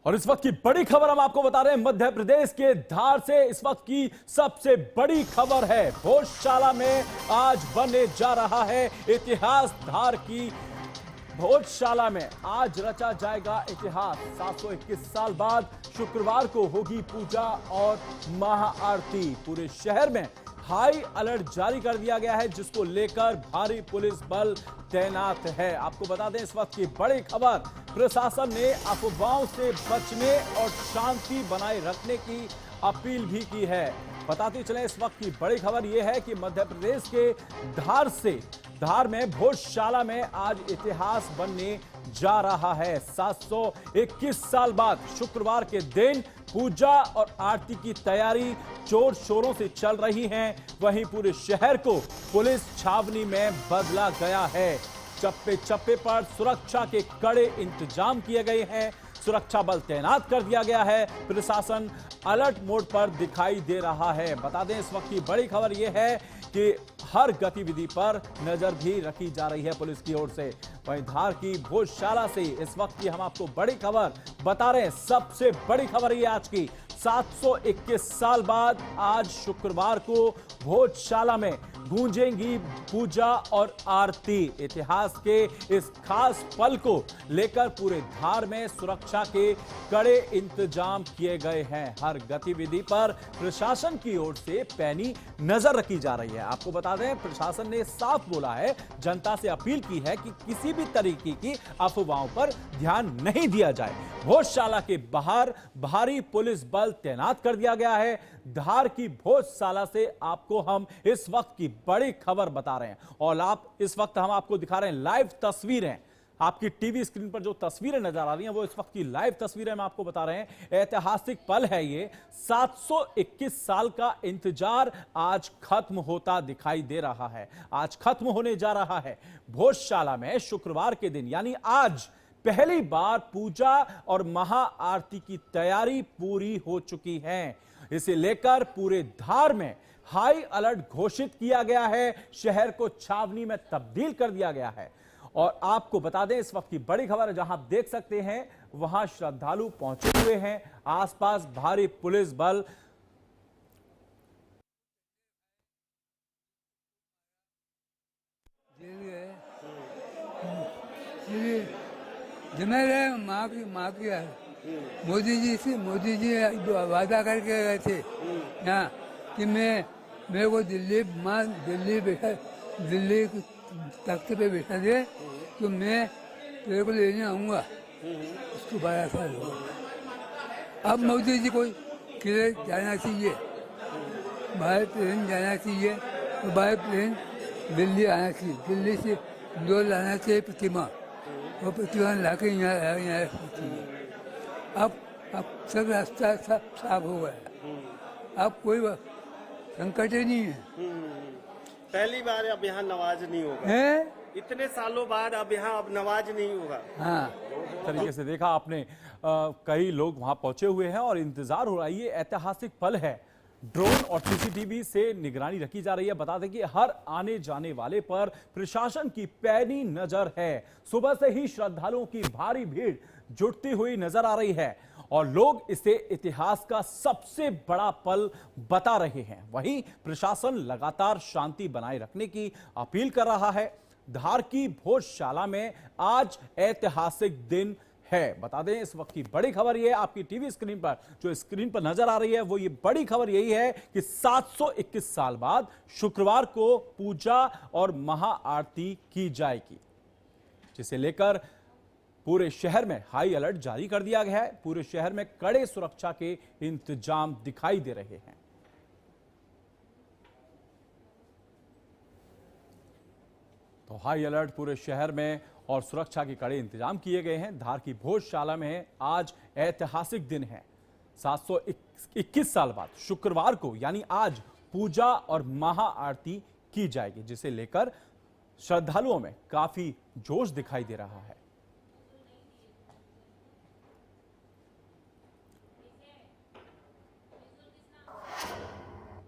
और इस वक्त की बड़ी खबर हम आपको बता रहे हैं मध्य प्रदेश के धार से। इस वक्त की सबसे बड़ी खबर है, भोजशाला में आज बनने जा रहा है इतिहास। धार की भोजशाला में आज रचा जाएगा इतिहास। 721 साल बाद शुक्रवार को होगी पूजा और महाआरती। पूरे शहर में हाई अलर्ट जारी कर दिया गया है, जिसको लेकर भारी पुलिस बल तैनात है। आपको बता दें इस वक्त की बड़ी खबर, प्रशासन ने अफवाहों से बचने और शांति बनाए रखने की अपील भी की है। बताते चले इस वक्त की बड़ी खबर यह है कि मध्य प्रदेश के धार में भोजशाला में आज इतिहास बनने जा रहा है। 721 साल बाद शुक्रवार के दिन पूजा और आरती की तैयारी जोर शोरों से चल रही है। वहीं पूरे शहर को पुलिस छावनी में बदला गया है। चप्पे चप्पे पर सुरक्षा के कड़े इंतजाम किए गए हैं। सुरक्षा बल तैनात कर दिया गया है। प्रशासन अलर्ट मोड पर दिखाई दे रहा है। बता दें इस वक्त की बड़ी खबर यह है कि हर गतिविधि पर नजर भी रखी जा रही है पुलिस की ओर से। वहीं धार की भोजशाला से इस वक्त की हम आपको बड़ी खबर बता रहे हैं। सबसे बड़ी खबर ये आज की, 721 साल बाद आज शुक्रवार को भोजशाला में गूंजेंगी पूजा और आरती। इतिहास के इस खास पल को लेकर पूरे धार में सुरक्षा के कड़े इंतजाम किए गए हैं। हर गतिविधि पर प्रशासन की ओर से पैनी नजर रखी जा रही है। आपको बता दें प्रशासन ने साफ बोला है, जनता से अपील की है कि किसी भी तरीके की अफवाहों पर ध्यान नहीं दिया जाए। भोजशाला के बाहर भारी पुलिस बल तैनात कर दिया गया है। धार की भोजशाला से आपको हम इस वक्त की बड़ी खबर बता रहे हैं और इस वक्त हम आपको दिखा रहे हैं लाइव तस्वीरें। आपकी टीवी स्क्रीन पर जो तस्वीरें नजर आ रही हैं वो इस वक्त की लाइव तस्वीरें हम आपको बता रहे हैं। ऐतिहासिक पल है ये। 721 साल का इंतजार आज खत्म होता दिखाई दे रहा है। आज खत्म होने जा रहा है। भोजशाला में शुक्रवार के दिन यानी आज पहली बार पूजा और महाआरती की तैयारी पूरी हो चुकी है। इसे लेकर पूरे धार में हाई अलर्ट घोषित किया गया है। शहर को छावनी में तब्दील कर दिया गया है। और आपको बता दें इस वक्त की बड़ी खबर है, जहां आप देख सकते हैं वहां श्रद्धालु पहुंचे हुए हैं। आसपास भारी पुलिस बल माँ की मोदी जी वादा करके गए थे ना कि मेरे को दिल्ली तख्त पे बैठा दे तो मैं तेरे को लेने आऊँगा। उसको 12 साल हो गए। अब मोदी जी को किले जाना चाहिए, बाय प्लेन जाना चाहिए और बाय प्लेन दिल्ली आना चाहिए। दिल्ली से इंदौर लाना चाहिए प्रतिमा, वो प्रतिमा ला के यहाँ अब सब रास्ता सब साफ हो गया। अब कोई संकट ही नहीं है। पहली बार अब यहाँ नमाज नहीं होगा है? इतने सालों बाद अब यहाँ अब नमाज नहीं होगा। हाँ, तरीके से देखा आपने। कई लोग वहां पहुंचे हुए हैं और इंतजार हो रहा है। ये ऐतिहासिक पल है। ड्रोन और सीसीटीवी से निगरानी रखी जा रही है। बता दें कि हर आने जाने वाले पर प्रशासन की पैनी नजर है। सुबह से ही श्रद्धालुओं की भारी भीड़ जुटती हुई नजर आ रही है और लोग इसे इतिहास का सबसे बड़ा पल बता रहे हैं। वहीं प्रशासन लगातार शांति बनाए रखने की अपील कर रहा है। धार की भोजशाला में आज ऐतिहासिक दिन है। बता दें इस वक्त की बड़ी खबर यह आपकी टीवी स्क्रीन पर जो स्क्रीन पर नजर आ रही है वो ये बड़ी खबर यही है कि 721 साल बाद शुक्रवार को पूजा और महाआरती की जाएगी, जिसे लेकर पूरे शहर में हाई अलर्ट जारी कर दिया गया है। पूरे शहर में कड़े सुरक्षा के इंतजाम दिखाई दे रहे हैं। तो हाई अलर्ट पूरे शहर में और सुरक्षा के कड़े इंतजाम किए गए हैं। धार की भोजशाला में आज ऐतिहासिक दिन है। 721 साल बाद शुक्रवार को यानी आज पूजा और महाआरती की जाएगी, जिसे लेकर श्रद्धालुओं में काफी जोश दिखाई दे रहा है।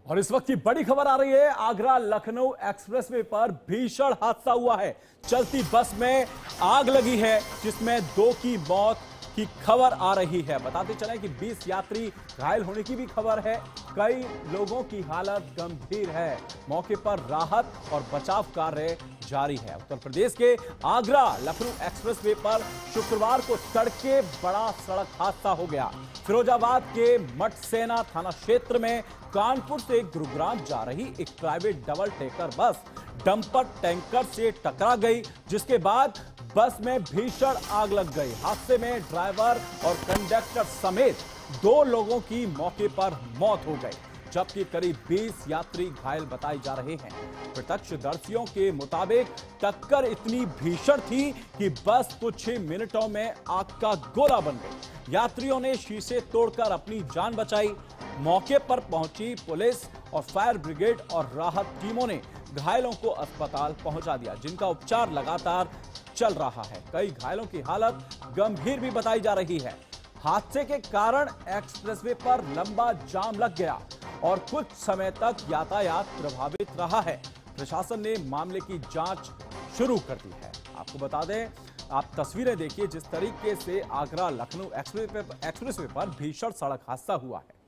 और इस वक्त की बड़ी खबर आ रही है, आगरा लखनऊ एक्सप्रेसवे पर भीषण हादसा हुआ है। चलती बस में आग लगी है, जिसमें 2 की मौत की खबर आ रही है। बताते चलें कि 20 यात्री घायल होने की भी खबर है। कई लोगों की हालत गंभीर है। मौके पर राहत और बचाव कार्य जारी है। उत्तर प्रदेश के आगरा लखनऊ एक्सप्रेसवे पर शुक्रवार को तड़के बड़ा सड़क हादसा हो गया। फिरोजाबाद के मठसेना थाना क्षेत्र में कानपुर से गुरुग्राम जा रही एक private double decker bus dumper tanker से टकरा गई, जिसके बाद बस में भीषण आग लग गई। हादसे में ड्राइवर और कंडक्टर समेत 2 लोगों की मौके पर मौत हो गई, जबकि करीब 20 यात्री घायल बताए जा रहे हैं। प्रत्यक्षदर्शियों के मुताबिक टक्कर इतनी भीषण थी कि बस कुछ ही मिनटों में आग का गोला बन गई। यात्रियों ने शीशे तोड़कर अपनी जान बचाई। मौके पर पहुंची पुलिस और फायर ब्रिगेड और राहत टीमों ने घायलों को अस्पताल पहुंचा दिया, जिनका उपचार लगातार चल रहा है। कई घायलों की हालत गंभीर भी बताई जा रही है। हादसे के कारण एक्सप्रेसवे पर लंबा जाम लग गया और कुछ समय तक यातायात प्रभावित रहा है। प्रशासन ने मामले की जांच शुरू कर दी है। आपको बता दें, आप तस्वीरें देखिए जिस तरीके से आगरा लखनऊ एक्सप्रेसवे पर भीषण सड़क हादसा हुआ है।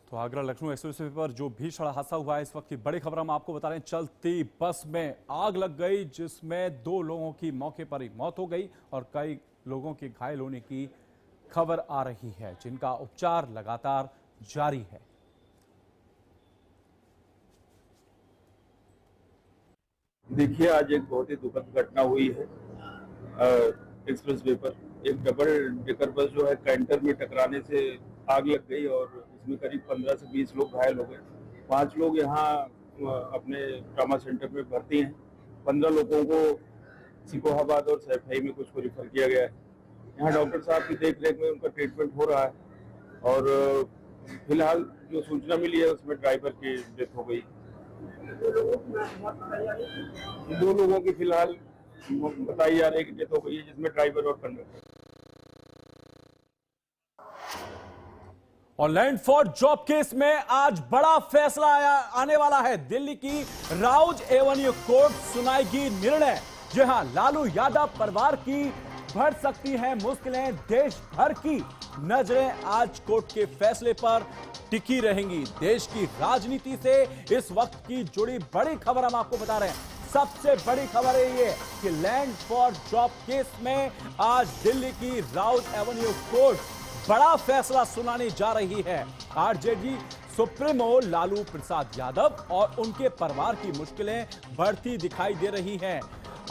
तो आगरा लखनऊ एक्सप्रेसवे पर जो भीषण हादसा हुआ है, इस वक्त की बड़ी खबर हम आपको बता रहे हैं। चलती बस में आग लग गई, जिसमें 2 लोगों की मौके पर ही मौत हो गई और कई लोगों के घायल होने की खबर आ रही है, जिनका उपचार लगातार जारी है। देखिए, आज एक बहुत ही दुखद घटना हुई है। एक्सप्रेसवे पर एक डबल डेकर बस जो है कैंटर में टकराने से आग लग गई और इसमें करीब 15 से 20 लोग घायल हो गए। 5 लोग यहाँ अपने ट्रॉमा सेंटर में भर्ती हैं। 15 लोगों को सिकोहाबाद और सैफई में कुछ को रिफर किया गया है। यहाँ डॉक्टर साहब की देखरेख में उनका ट्रीटमेंट हो रहा है और फिलहाल जो सूचना मिली है उसमें ड्राइवर की डेथ हो गई। 2 लोगों की फिलहाल बताई जा रही है कि डेथ हो गई है, जिसमें ड्राइवर और कंडक्टर। और लैंड फॉर जॉब केस में आज बड़ा फैसला आने वाला है। दिल्ली की राउज एवेन्यू कोर्ट सुनाएगी निर्णय। जी हां, लालू यादव परिवार की बढ़ सकती हैं मुश्किलें, देश भर की नजरें आज कोर्ट के फैसले पर टिकी रहेंगी। देश की राजनीति से इस वक्त की जुड़ी बड़ी खबर हम आपको बता रहे हैं। सबसे बड़ी खबर है ये कि लैंड फॉर जॉब केस में आज दिल्ली की राउज एवेन्यू कोर्ट बड़ा फैसला सुनाने जा रही है। आरजेडी सुप्रीमो लालू प्रसाद यादव और उनके परिवार की मुश्किलें बढ़ती दिखाई दे रही हैं।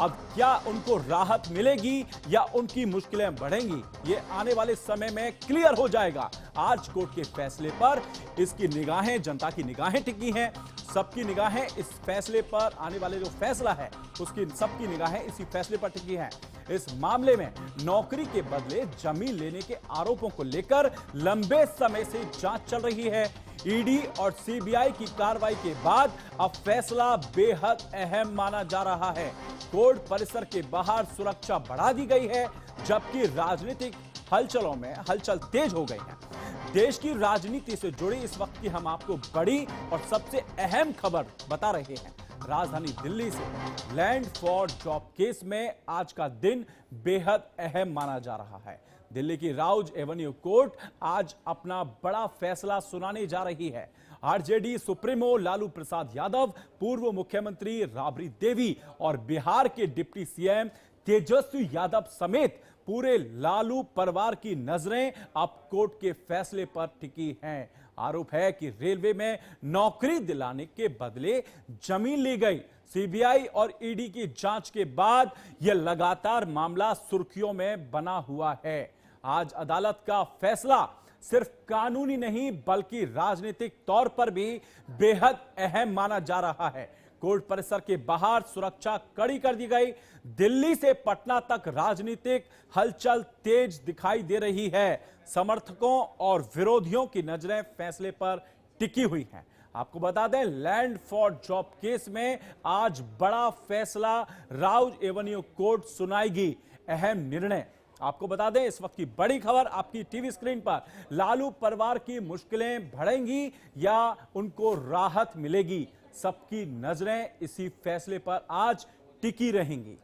अब क्या उनको राहत मिलेगी या उनकी मुश्किलें बढ़ेंगी, ये आने वाले समय में क्लियर हो जाएगा। आज कोर्ट के फैसले पर इसकी निगाहें, जनता की निगाहें टिकी हैं। सबकी निगाहें इस फैसले पर, आने वाले जो फैसला है उसकी सबकी निगाहें इसी फैसले पर टिकी हैं। इस मामले में नौकरी के बदले जमीन लेने के आरोपों को लेकर लंबे समय से जांच चल रही है। ईडी और सीबीआई की कार्रवाई के बाद अब फैसला बेहद अहम माना जा रहा है। कोर्ट परिसर के बाहर सुरक्षा बढ़ा दी गई है, जबकि राजनीतिक हलचलों में हलचल तेज हो गई है। देश की राजनीति से जुड़ी इस वक्त की हम आपको बड़ी और सबसे अहम खबर बता रहे हैं। राजधानी दिल्ली से लैंड फॉर जॉब केस में आज का दिन बेहद अहम माना जा रहा है। दिल्ली की राउज एवेन्यू कोर्ट आज अपना बड़ा फैसला सुनाने जा रही है। आरजेडी सुप्रीमो लालू प्रसाद यादव, पूर्व मुख्यमंत्री राबड़ी देवी और बिहार के डिप्टी सीएम तेजस्वी यादव समेत पूरे लालू परिवार की नजरें अब कोर्ट के फैसले पर टिकी हैं। आरोप है कि रेलवे में नौकरी दिलाने के बदले जमीन ली गई। सीबीआई और ईडी की जांच के बाद यह लगातार मामला सुर्खियों में बना हुआ है। आज अदालत का फैसला सिर्फ कानूनी नहीं बल्कि राजनीतिक तौर पर भी बेहद अहम माना जा रहा है। कोर्ट परिसर के बाहर सुरक्षा कड़ी कर दी गई। दिल्ली से पटना तक राजनीतिक हलचल तेज दिखाई दे रही है। समर्थकों और विरोधियों की नजरें फैसले पर टिकी हुई हैं। आपको बता दें, लैंड फॉर जॉब केस में आज बड़ा फैसला राउज एवेन्यू कोर्ट सुनाएगी। अहम निर्णय आपको बता दें इस वक्त की बड़ी खबर आपकी टीवी स्क्रीन पर, लालू परिवार की मुश्किलें बढ़ेंगी या उनको राहत मिलेगी, सबकी नजरें इसी फैसले पर आज टिकी रहेंगी।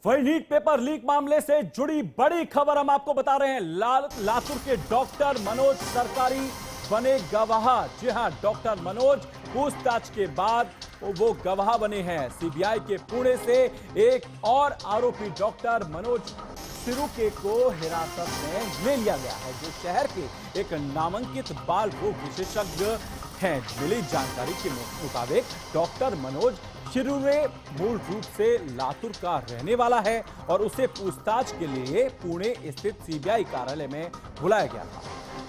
वही नीट पेपर लीक मामले से जुड़ी बड़ी खबर हम आपको बता रहे हैं। लातूर के डॉक्टर मनोज सरकारी बने गवाह। जी हां, डॉक्टर मनोज पूछताछ के बाद वो गवाह बने हैं। सीबीआई के पुणे से एक और आरोपी डॉक्टर मनोज सिरुके को हिरासत में ले लिया गया है, जो शहर के एक नामांकित बाल रोग विशेषज्ञ हैं। मिली जानकारी के मुताबिक डॉक्टर मनोज शिरुरे मूल रूप से लातूर का रहने वाला है और उसे पूछताछ के लिए पुणे स्थित सीबीआई कार्यालय में बुलाया गया था।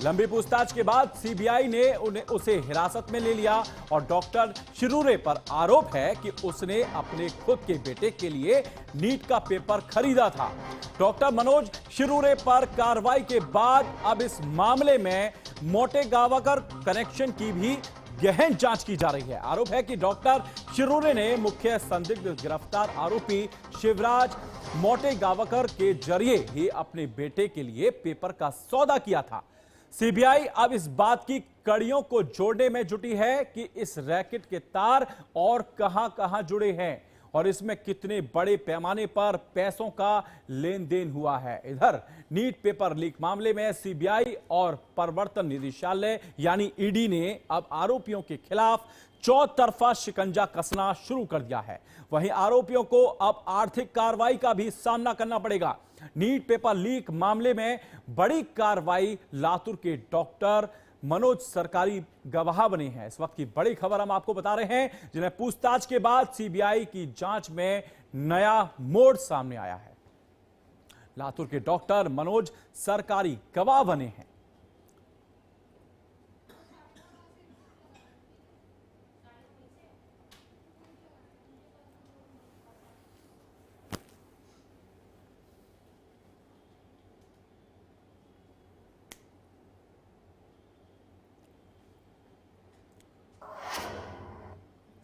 लंबी पूछताछ के बाद सीबीआई ने उसे हिरासत में ले लिया और डॉक्टर शिरुरे पर आरोप है कि उसने अपने खुद के बेटे के लिए नीट का पेपर खरीदा था। डॉक्टर मनोज शिरुरे पर कार्रवाई के बाद अब इस मामले में मोटे गावकर कनेक्शन की भी गहन जांच की जा रही है। आरोप है कि डॉक्टर शिरुरे ने मुख्य संदिग्ध गिरफ्तार आरोपी शिवराज मोटे गावकर के जरिए ही अपने बेटे के लिए पेपर का सौदा किया था। सीबीआई अब इस बात की कड़ियों को जोड़ने में जुटी है कि इस रैकेट के तार और कहां-कहां जुड़े हैं और इसमें कितने बड़े पैमाने पर पैसों का लेन देन हुआ है। इधर नीट पेपर लीक मामले में सीबीआई और प्रवर्तन निदेशालय यानी ईडी ने अब आरोपियों के खिलाफ चौतरफा शिकंजा कसना शुरू कर दिया है। वहीं आरोपियों को अब आर्थिक कार्रवाई का भी सामना करना पड़ेगा। नीट पेपर लीक मामले में बड़ी कार्रवाई, लातूर के डॉक्टर मनोज सरकारी गवाह बने हैं। इस वक्त की बड़ी खबर हम आपको बता रहे हैं, जिन्हें पूछताछ के बाद सीबीआई की जांच में नया मोड़ सामने आया है। लातूर के डॉक्टर मनोज सरकारी गवाह बने हैं।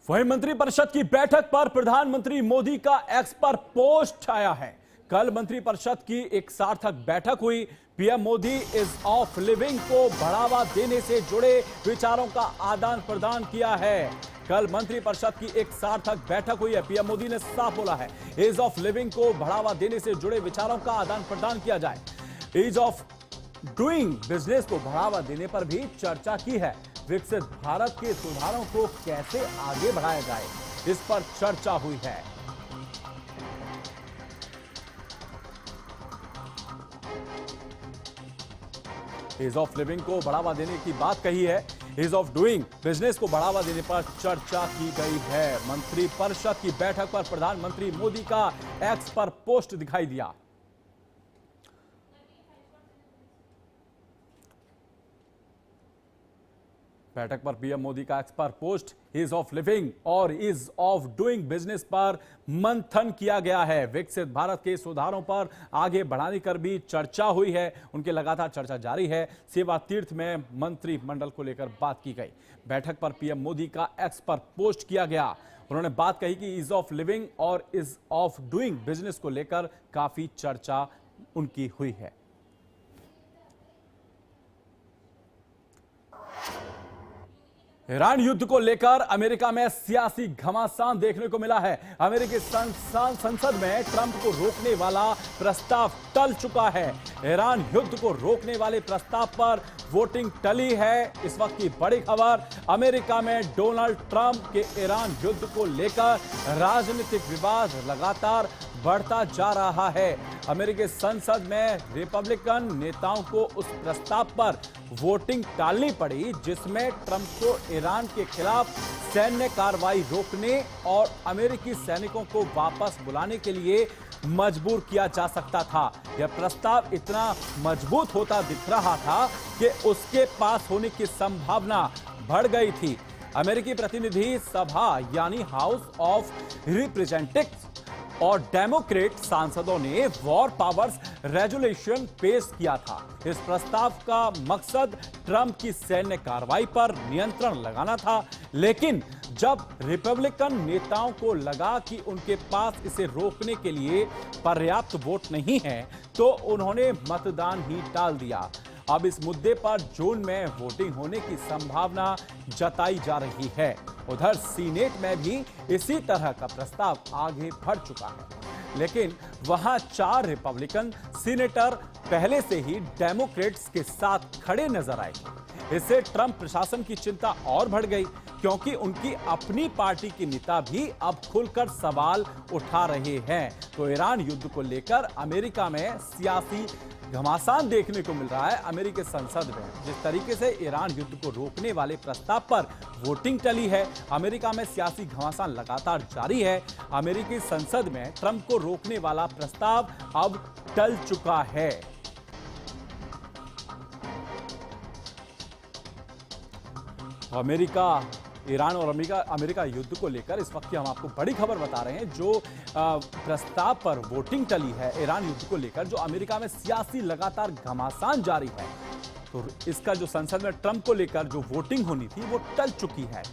वहीं मंत्रिपरिषद की बैठक पर प्रधानमंत्री मोदी का एक्स पर पोस्ट आया है। कल मंत्रिपरिषद की एक सार्थक बैठक हुई। PM Modi is of living को बढ़ावा देने से जुड़े विचारों का आदान प्रदान किया है। कल मंत्रिपरिषद की एक सार्थक बैठक हुई है। पीएम मोदी ने साफ बोला है, ईज ऑफ लिविंग को बढ़ावा देने से जुड़े विचारों का आदान प्रदान किया जाए। ईज ऑफ डूइंग बिजनेस को बढ़ावा देने पर भी चर्चा की है। विकसित भारत के सुधारों को कैसे आगे बढ़ाया जाए, इस पर चर्चा हुई है। ईज ऑफ लिविंग को बढ़ावा देने की बात कही है। ईज ऑफ डूइंग बिजनेस को बढ़ावा देने पर चर्चा की गई है। मंत्रिपरिषद की बैठक पर प्रधानमंत्री मोदी का एक्स पर पोस्ट दिखाई दिया। बैठक पर पीएम मोदी का एक्स पर पोस्ट, ईज ऑफ लिविंग और ईज ऑफ डूइंग बिजनेस पर मंथन किया गया है। विकसित भारत के सुधारों पर आगे बढ़ाने कर भी चर्चा हुई है। उनके लगातार चर्चा जारी है। सेवा तीर्थ में मंत्रिमंडल को लेकर बात की गई। बैठक पर पीएम मोदी का एक्स पर पोस्ट किया गया। उन्होंने बात कही कि ईज ऑफ लिविंग और ईज ऑफ डूइंग बिजनेस को लेकर काफी चर्चा उनकी हुई है। ईरान युद्ध को लेकर अमेरिका में सियासी घमासान देखने को मिला है। अमेरिकी संसद में ट्रंप को रोकने वाला प्रस्ताव टल चुका है। ईरान युद्ध को रोकने वाले प्रस्ताव पर वोटिंग टली है। इस वक्त की बड़ी खबर, अमेरिका में डोनाल्ड ट्रंप के ईरान युद्ध को लेकर राजनीतिक विवाद लगातार बढ़ता जा रहा है। अमेरिकी संसद में रिपब्लिकन नेताओं को उस प्रस्ताव पर वोटिंग टालनी पड़ी, जिसमें ट्रंप को ईरान के खिलाफ सैन्य कार्रवाई रोकने और अमेरिकी सैनिकों को वापस बुलाने के लिए मजबूर किया जा सकता था। यह प्रस्ताव इतना मजबूत होता दिख रहा था कि उसके पास होने की संभावना बढ़ गई थी। अमेरिकी प्रतिनिधि सभा यानी हाउस ऑफ रिप्रेजेंटेटिव्स और डेमोक्रेट सांसदों ने वॉर पावर्स रेजोल्यूशन पेश किया था। इस प्रस्ताव का मकसद ट्रंप की सैन्य कार्रवाई पर नियंत्रण लगाना था, लेकिन जब रिपब्लिकन नेताओं को लगा कि उनके पास इसे रोकने के लिए पर्याप्त वोट नहीं है, तो उन्होंने मतदान ही टाल दिया। अब इस मुद्दे पर जून में वोटिंग होने की संभावना जताई जा रही है। उधर सीनेट में भी इसी तरह का प्रस्ताव आगे बढ़ चुका है, लेकिन वहां 4 रिपब्लिकन सीनेटर पहले से ही डेमोक्रेट्स के साथ खड़े नजर आए। इससे ट्रंप प्रशासन की चिंता और बढ़ गई, क्योंकि उनकी अपनी पार्टी के नेता भी अब खुलकर सवाल उठा रहे हैं। तो ईरान युद्ध को लेकर अमेरिका में सियासी घमासान देखने को मिल रहा है। अमेरिकी संसद में जिस तरीके से ईरान युद्ध को रोकने वाले प्रस्ताव पर वोटिंग टली है, अमेरिका में सियासी घमासान लगातार जारी है। अमेरिकी संसद में ट्रंप को रोकने वाला प्रस्ताव अब टल चुका है। अमेरिका, ईरान और अमेरिका युद्ध को लेकर इस वक्त की हम आपको बड़ी खबर बता रहे हैं। जो प्रस्ताव पर वोटिंग टली है ईरान युद्ध को लेकर, जो अमेरिका में सियासी लगातार घमासान जारी है, तो इसका जो संसद में ट्रंप को लेकर जो वोटिंग होनी थी वो टल चुकी है।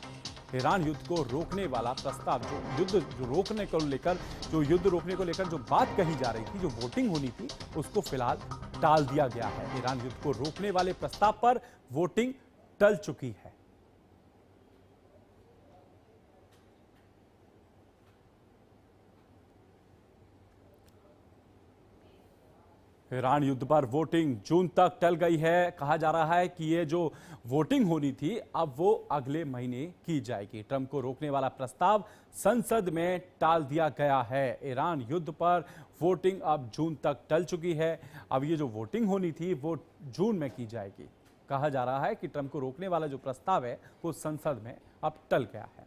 ईरान युद्ध को रोकने वाला प्रस्ताव, युद्ध रोकने को लेकर जो बात कही जा रही थी, जो वोटिंग होनी थी, उसको फिलहाल टाल दिया गया है। ईरान युद्ध को रोकने वाले प्रस्ताव पर वोटिंग टल चुकी है। ईरान युद्ध पर वोटिंग जून तक टल गई है। कहा जा रहा है कि ये जो वोटिंग होनी थी अब वो अगले महीने की जाएगी। ट्रंप को रोकने वाला प्रस्ताव संसद में टाल दिया गया है। ईरान युद्ध पर वोटिंग अब जून तक टल चुकी है। अब ये जो वोटिंग होनी थी वो जून में की जाएगी। कहा जा रहा है कि ट्रंप को रोकने वाला जो प्रस्ताव है वो संसद में अब टल गया है।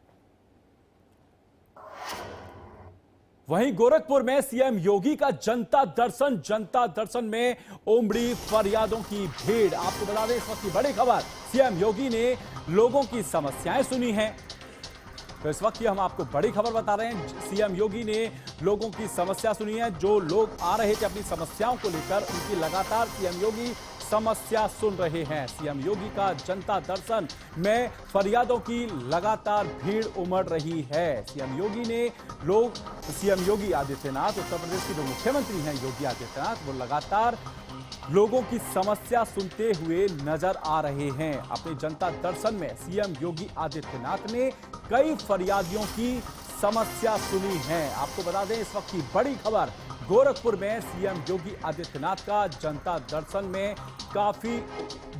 वहीं गोरखपुर में सीएम योगी का जनता दर्शन में उमड़ी फरियादों की भीड़। आपको बता दें इस वक्त की बड़ी खबर, सीएम योगी ने लोगों की समस्याएं सुनी हैं। तो इस वक्त की हम आपको बड़ी खबर बता रहे हैं, सीएम योगी ने लोगों की समस्या सुनी है। जो लोग आ रहे थे अपनी समस्याओं को लेकर, उनकी लगातार सीएम योगी समस्या सुन रहे हैं। सीएम योगी का जनता दर्शन में फरियादों की लगातार भीड़ उमड़ रही है। सीएम योगी आदित्यनाथ, उत्तर प्रदेश के जो मुख्यमंत्री हैं योगी आदित्यनाथ, वो लगातार लोगों की समस्या सुनते हुए नजर आ रहे हैं। अपने जनता दर्शन में सीएम योगी आदित्यनाथ ने कई फरियादियों की समस्या सुनी है। आपको बता दें इस वक्त की बड़ी खबर, गोरखपुर में सीएम योगी आदित्यनाथ का जनता दर्शन में काफी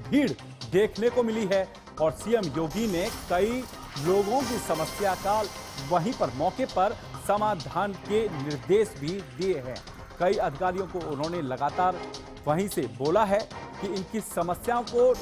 भीड़ देखने को मिली है और सीएम योगी ने कई लोगों की समस्या का वहीं पर मौके पर समाधान के निर्देश भी दिए हैं। कई अधिकारियों को उन्होंने लगातार वहीं से बोला है कि इनकी समस्याओं को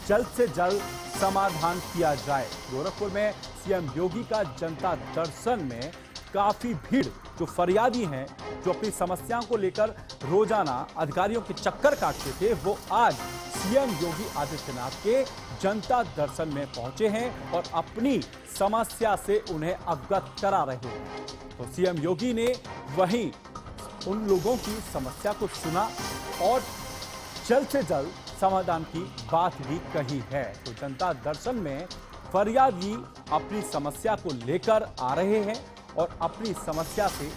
जल्द से जल्द समाधान किया जाए। गोरखपुर में सीएम योगी का जनता दर्शन में काफी भीड़, जो फरियादी हैं, जो अपनी समस्याओं को लेकर रोजाना अधिकारियों के चक्कर काटते थे, वो आज सीएम योगी आदित्यनाथ के जनता दर्शन में पहुंचे हैं और अपनी समस्या से उन्हें अवगत करा रहे हैं। तो सीएम योगी ने वहीं उन लोगों की समस्या को सुना और जल्द से जल्द समाधान की बात भी कही है। तो जनता दर्शन में फरियादी अपनी समस्या को लेकर आ रहे हैं और अपनी समस्या से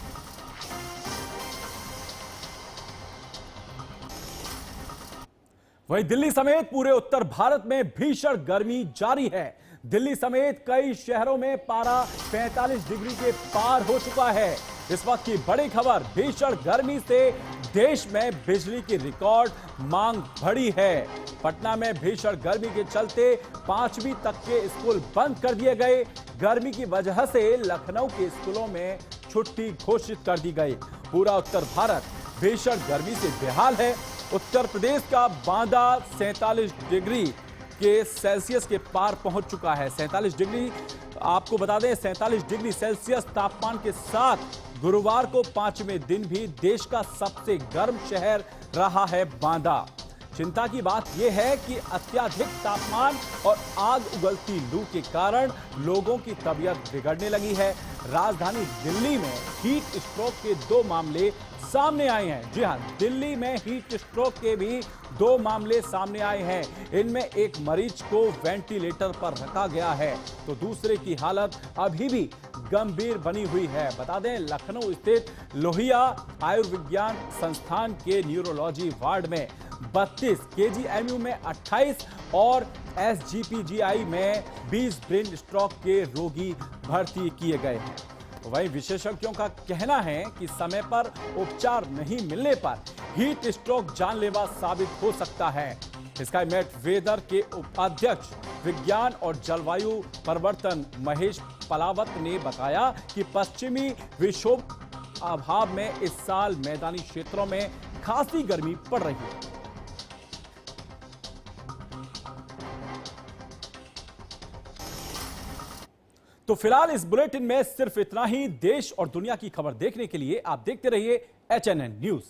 वहीं दिल्ली समेत पूरे उत्तर भारत में भीषण गर्मी जारी है। दिल्ली समेत कई शहरों में पारा 45 डिग्री के पार हो चुका है। इस वक्त की बड़ी खबर, भीषण गर्मी से देश में बिजली की रिकॉर्ड मांग बढ़ी है। पटना में भीषण गर्मी के चलते 5वीं तक के स्कूल बंद कर दिए गए। गर्मी की वजह से लखनऊ के स्कूलों में छुट्टी घोषित कर दी गई। पूरा उत्तर भारत भीषण गर्मी से बेहाल है। उत्तर प्रदेश का बांदा 47 डिग्री के सेल्सियस के पार पहुंच चुका है। 47 डिग्री, आपको बता दें 47 डिग्री सेल्सियस तापमान के साथ गुरुवार को 5वें दिन भी देश का सबसे गर्म शहर रहा है बांदा। चिंता की बात यह है कि अत्यधिक तापमान और आग उगलती लू के कारण लोगों की तबीयत बिगड़ने लगी है। राजधानी दिल्ली में हीट स्ट्रोक के 2 मामले सामने आए हैं। जी हां, दिल्ली में हीट स्ट्रोक के भी 2 मामले सामने आए हैं। इनमें एक मरीज को वेंटिलेटर पर रखा गया है तो दूसरे की हालत अभी भी गंभीर बनी हुई है। बता दें, लखनऊ स्थित लोहिया आयुर्विज्ञान संस्थान के न्यूरोलॉजी वार्ड में 32, केजीएमयू में 28 और एसजीपीजीआई में 20 ब्रेन स्ट्रोक के रोगी भर्ती किए गए हैं। वहीं विशेषज्ञों का कहना है कि समय पर उपचार नहीं मिलने पर हीट स्ट्रोक जानलेवा साबित हो सकता है। स्काईमेट वेदर के उपाध्यक्ष विज्ञान और जलवायु परिवर्तन महेश पलावत ने बताया कि पश्चिमी विक्षोभ अभाव में इस साल मैदानी क्षेत्रों में खासी गर्मी पड़ रही है। तो फिलहाल इस बुलेटिन में सिर्फ इतना ही। देश और दुनिया की खबर देखने के लिए आप देखते रहिए HNN न्यूज।